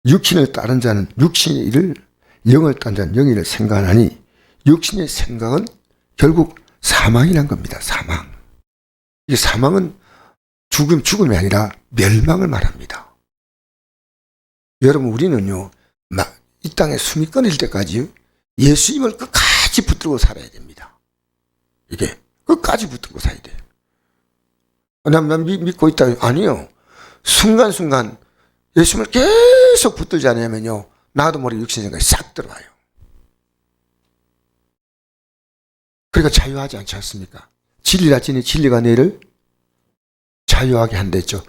육신을 따른 자는 육신의 일을, 영을 따른 자는 영의 일을 생각하니 육신의 생각은 결국 사망이란 겁니다. 사망. 이 사망은 죽음이 아니라 멸망을 말합니다. 여러분, 우리는요, 이 땅에 숨이 끊어질 때까지 예수님을 끝까지 붙들고 살아야 됩니다. 이게 끝까지 붙들고 살아야 돼요. 난 믿고 있다. 아니요. 순간순간 예수님을 계속 붙들지 않으면요, 나도 모르게 육신의 생각이 싹 들어와요. 그러니까 자유하지 않지 않습니까? 진리라 지니 진리가 너희를 자유하게 한댔죠.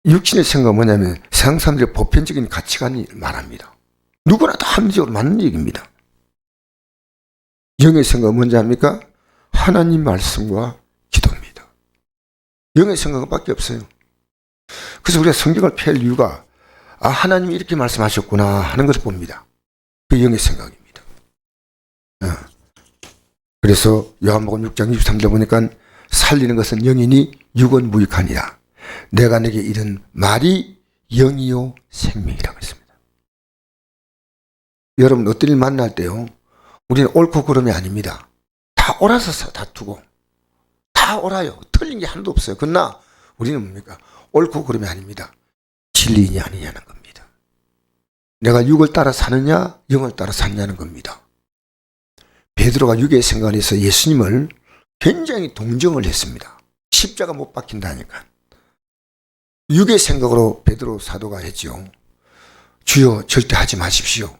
육신의 생각은 뭐냐면 세상 사람들의 보편적인 가치관을 말합니다. 누구나 다 합리적으로 맞는 얘기입니다. 영의 생각은 뭔지 압니까? 하나님 말씀과 기도입니다. 영의 생각은 밖에 없어요. 그래서 우리가 성경을 펼 이유가 하나님이 이렇게 말씀하셨구나 하는 것을 봅니다. 그 영의 생각입니다. 그래서 요한복음 6장 23절 보니까 살리는 것은 영이니 육은 무익하니라. 내가 내게 이른 말이 영이요 생명이라고 했습니다. 여러분, 어떤 일 만날 때요, 우리는 옳고 그름이 아닙니다. 다 옳아서 다투고 다 옳아요. 틀린 게 하나도 없어요. 그러나 우리는 뭡니까? 옳고 그름이 아닙니다. 진리이냐 아니냐는 겁니다. 내가 육을 따라 사느냐 영을 따라 사느냐는 겁니다. 베드로가 육의 생각에서 예수님을 굉장히 동정을 했습니다. 십자가 못 박힌다니까. 육의 생각으로 베드로 사도가 했죠. 주여 절대 하지 마십시오.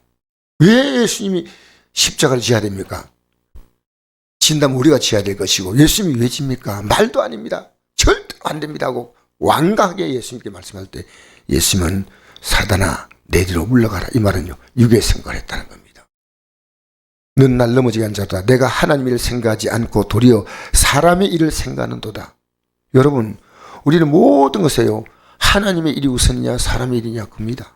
왜 예수님이 십자가를 지어야 됩니까? 진다면 우리가 지어야 될 것이고 예수님이 왜 집니까? 말도 아닙니다. 절대로 안 됩니다 하고 완강하게 예수님께 말씀할 때 예수님은 사단아 내 뒤로 물러가라. 이 말은요, 육의 생각을 했다는 겁니다. 넌 날 넘어지게 한 자다. 내가 하나님 일을 생각하지 않고 도리어 사람의 일을 생각하는도다. 여러분, 우리는 모든 것에요, 하나님의 일이 우선이냐 사람의 일이냐 겁니다.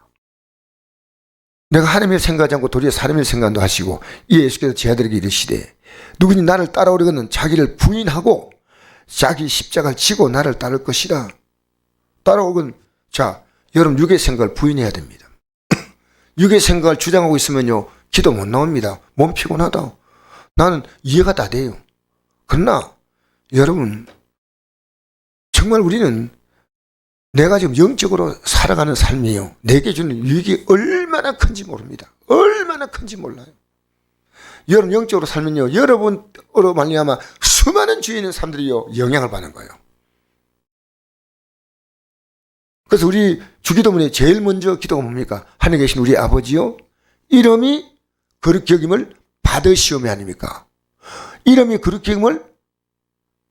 내가 하나님의 일을 생각하지 않고 도리어 사람의 일을 생각한다 하시고 이 예수께서 제 아들에게 이르시되 누구니 나를 따라오려거든 자기를 부인하고 자기 십자가를 지고 나를 따를 것이라. 따라오건, 자, 여러분 육의 생각을 부인해야 됩니다. 육의 생각을 주장하고 있으면요, 기도 못 나옵니다. 몸 피곤하다. 나는 이해가 다 돼요. 그러나 여러분, 정말 우리는 내가 지금 영적으로 살아가는 삶이에요. 내게 주는 유익이 얼마나 큰지 모릅니다. 얼마나 큰지 몰라요. 여러분 영적으로 살면요, 여러분으로 말미암아 수많은 주위에 있는 사람들이요 영향을 받는 거예요. 그래서 우리 주기도문에 제일 먼저 기도가 뭡니까? 하늘에 계신 우리 아버지요, 이름이 그렇게 여김을 받으시오매 아닙니까? 이름이 그렇게 여김을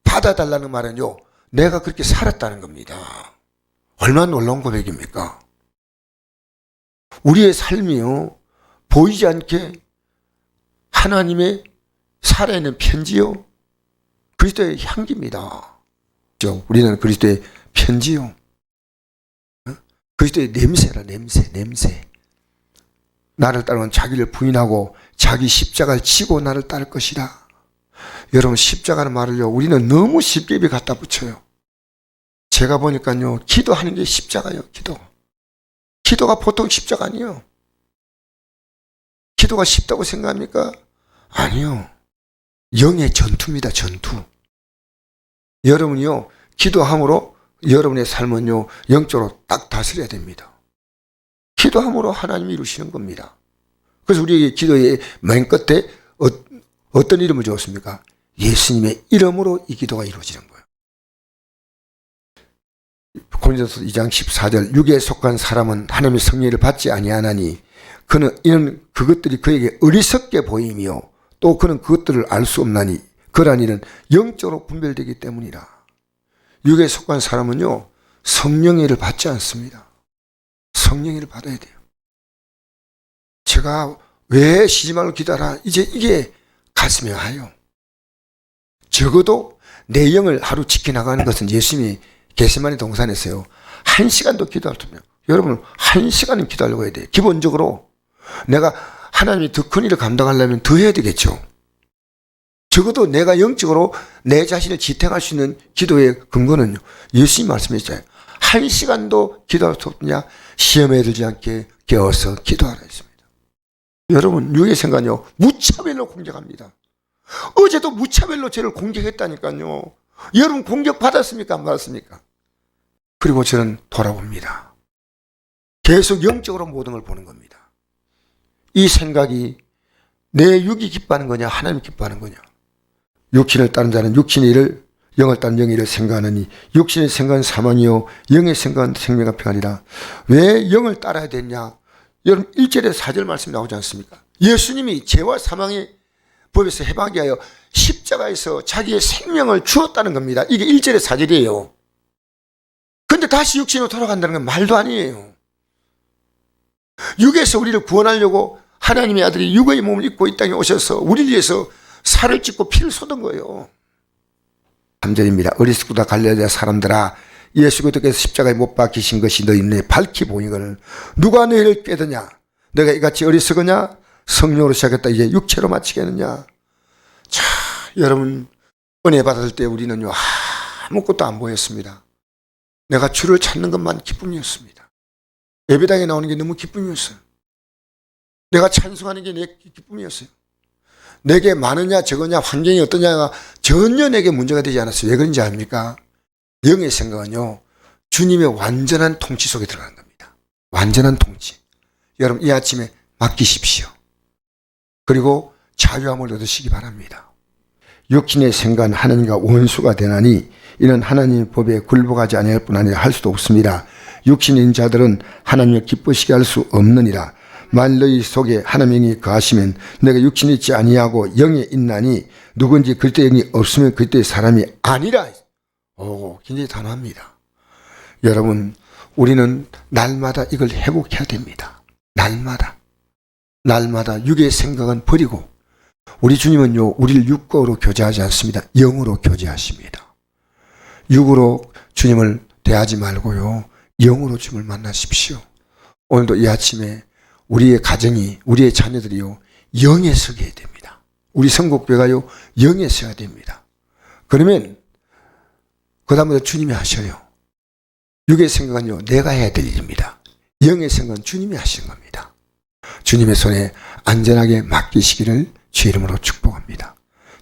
받아달라는 말은요, 내가 그렇게 살았다는 겁니다. 얼마나 놀라운 고백입니까? 우리의 삶이요, 보이지 않게 하나님의 살아있는 편지요, 그리스도의 향기입니다. 우리는 그리스도의 편지요, 그리스도의 냄새라. 냄새. 나를 따르면 자기를 부인하고 자기 십자가를 지고 나를 따를 것이라. 여러분, 십자가는 말을요, 우리는 너무 쉽게 입에 갖다 붙여요. 제가 보니까요, 기도하는 게 십자가예요. 기도가 보통 십자가 아니에요. 기도가 쉽다고 생각합니까? 아니요. 영의 전투입니다. 전투. 여러분이요, 기도함으로 여러분의 삶은요, 영적으로 딱 다스려야 됩니다. 기도함으로 하나님이 이루시는 겁니다. 그래서 우리에게 기도의 맨 끝에 어떤 이름을 주었습니까? 예수님의 이름으로 이 기도가 이루어지는 거예요. 고린도서 2장 14절, 육에 속한 사람은 하나님의 성령을 받지 아니하나니 이는 그것들이 그에게 어리석게 보이며 또 그는 그것들을 알 수 없나니 그러한 일은 영적으로 분별되기 때문이라. 육에 속한 사람은요, 성령의 일을 받지 않습니다. 성령의 일을 받아야 돼요. 제가 왜 쉬지 말고 기도하라, 이제 이게 가슴에 와요. 적어도 내 영을 하루 지켜나가는 것은 예수님이 겟세마네 동산에서요, 1시간도 기도할 수 없어요. 여러분, 1시간은 기도하려고 해야 돼요. 기본적으로 내가 하나님이 더 큰 일을 감당하려면 더 해야 되겠죠. 적어도 내가 영적으로 내 자신을 지탱할 수 있는 기도의 근거는요, 예수님 말씀하셨잖아요. 1시간도 기도할 수 없느냐? 시험에 들지 않게 깨어서 기도하라 했습니다. 여러분, 육의 생각은요, 무차별로 공격합니다. 어제도 무차별로 저를 공격했다니까요. 여러분 공격받았습니까? 안 받았습니까? 그리고 저는 돌아봅니다. 계속 영적으로 모든 걸 보는 겁니다. 이 생각이 내 육이 기뻐하는 거냐, 하나님이 기뻐하는 거냐. 육신을 따른 자는 육신의 일을, 영을 따른 영의 일을 생각하느니 육신의 생각은 사망이요 영의 생각은 생명과 평안이라. 왜 영을 따라야 되냐? 여러분 1절에 4절 말씀이 나오지 않습니까? 예수님이 죄와 사망의 법에서 해방하기 위하여 십자가에서 자기의 생명을 주었다는 겁니다. 이게 1절에 4절이에요. 근데 다시 육신으로 돌아간다는 건 말도 아니에요. 육에서 우리를 구원하려고 하나님의 아들이 육의 몸을 입고 이 땅에 오셔서 우리를 위해서 살을 찢고 피를 쏟은 거예요. 3절입니다. 어리석다 갈릴레아 사람들아, 예수 그리스도께서 십자가에 못 박히신 것이 너희 눈에 밝히 보이거늘 누가 너희를 꾀드냐? 내가 이같이 어리석으냐? 성령으로 시작했다 이제 육체로 마치겠느냐? 자, 여러분 은혜 받을 때 우리는요 아무것도 안 보였습니다. 내가 주를 찾는 것만 기쁨이었습니다. 예배당에 나오는 게 너무 기쁨이었어요. 내가 찬송하는 게 내 기쁨이었어요. 내게 많으냐 적으냐 환경이 어떠냐가 전혀 내게 문제가 되지 않았어요. 왜 그런지 압니까? 영의 생각은요 주님의 완전한 통치 속에 들어가는 겁니다. 완전한 통치. 여러분 이 아침에 맡기십시오. 그리고 자유함을 얻으시기 바랍니다. 육신의 생각은 하나님과 원수가 되나니 이는 하나님의 법에 굴복하지 아니할 뿐 아니라 할 수도 없습니다. 육신인 자들은 하나님을 기쁘시게 할 수 없느니라. 만일 너희 속에 하나님의 영이 거하시면 내가 육신이 있지 아니하고 영에 있나니 누군지 그때 영이 없으면 그때 사람이 아니라. 오, 굉장히 단호합니다. 여러분 우리는 날마다 이걸 회복해야 됩니다. 날마다 육의 생각은 버리고 우리 주님은요 우리를 육으로 교제하지 않습니다. 영으로 교제하십니다. 육으로 주님을 대하지 말고요 영으로 주님을 만나십시오. 오늘도 이 아침에 우리의 가정이 우리의 자녀들이요 영에 서게 해야 됩니다. 우리 성국교회가요 영에 서야 됩니다. 그러면 그 다음부터 주님이 하셔요. 육의 생각은요 내가 해야 될 일입니다. 영의 생각은 주님이 하시는 겁니다. 주님의 손에 안전하게 맡기시기를 주의 이름으로 축복합니다.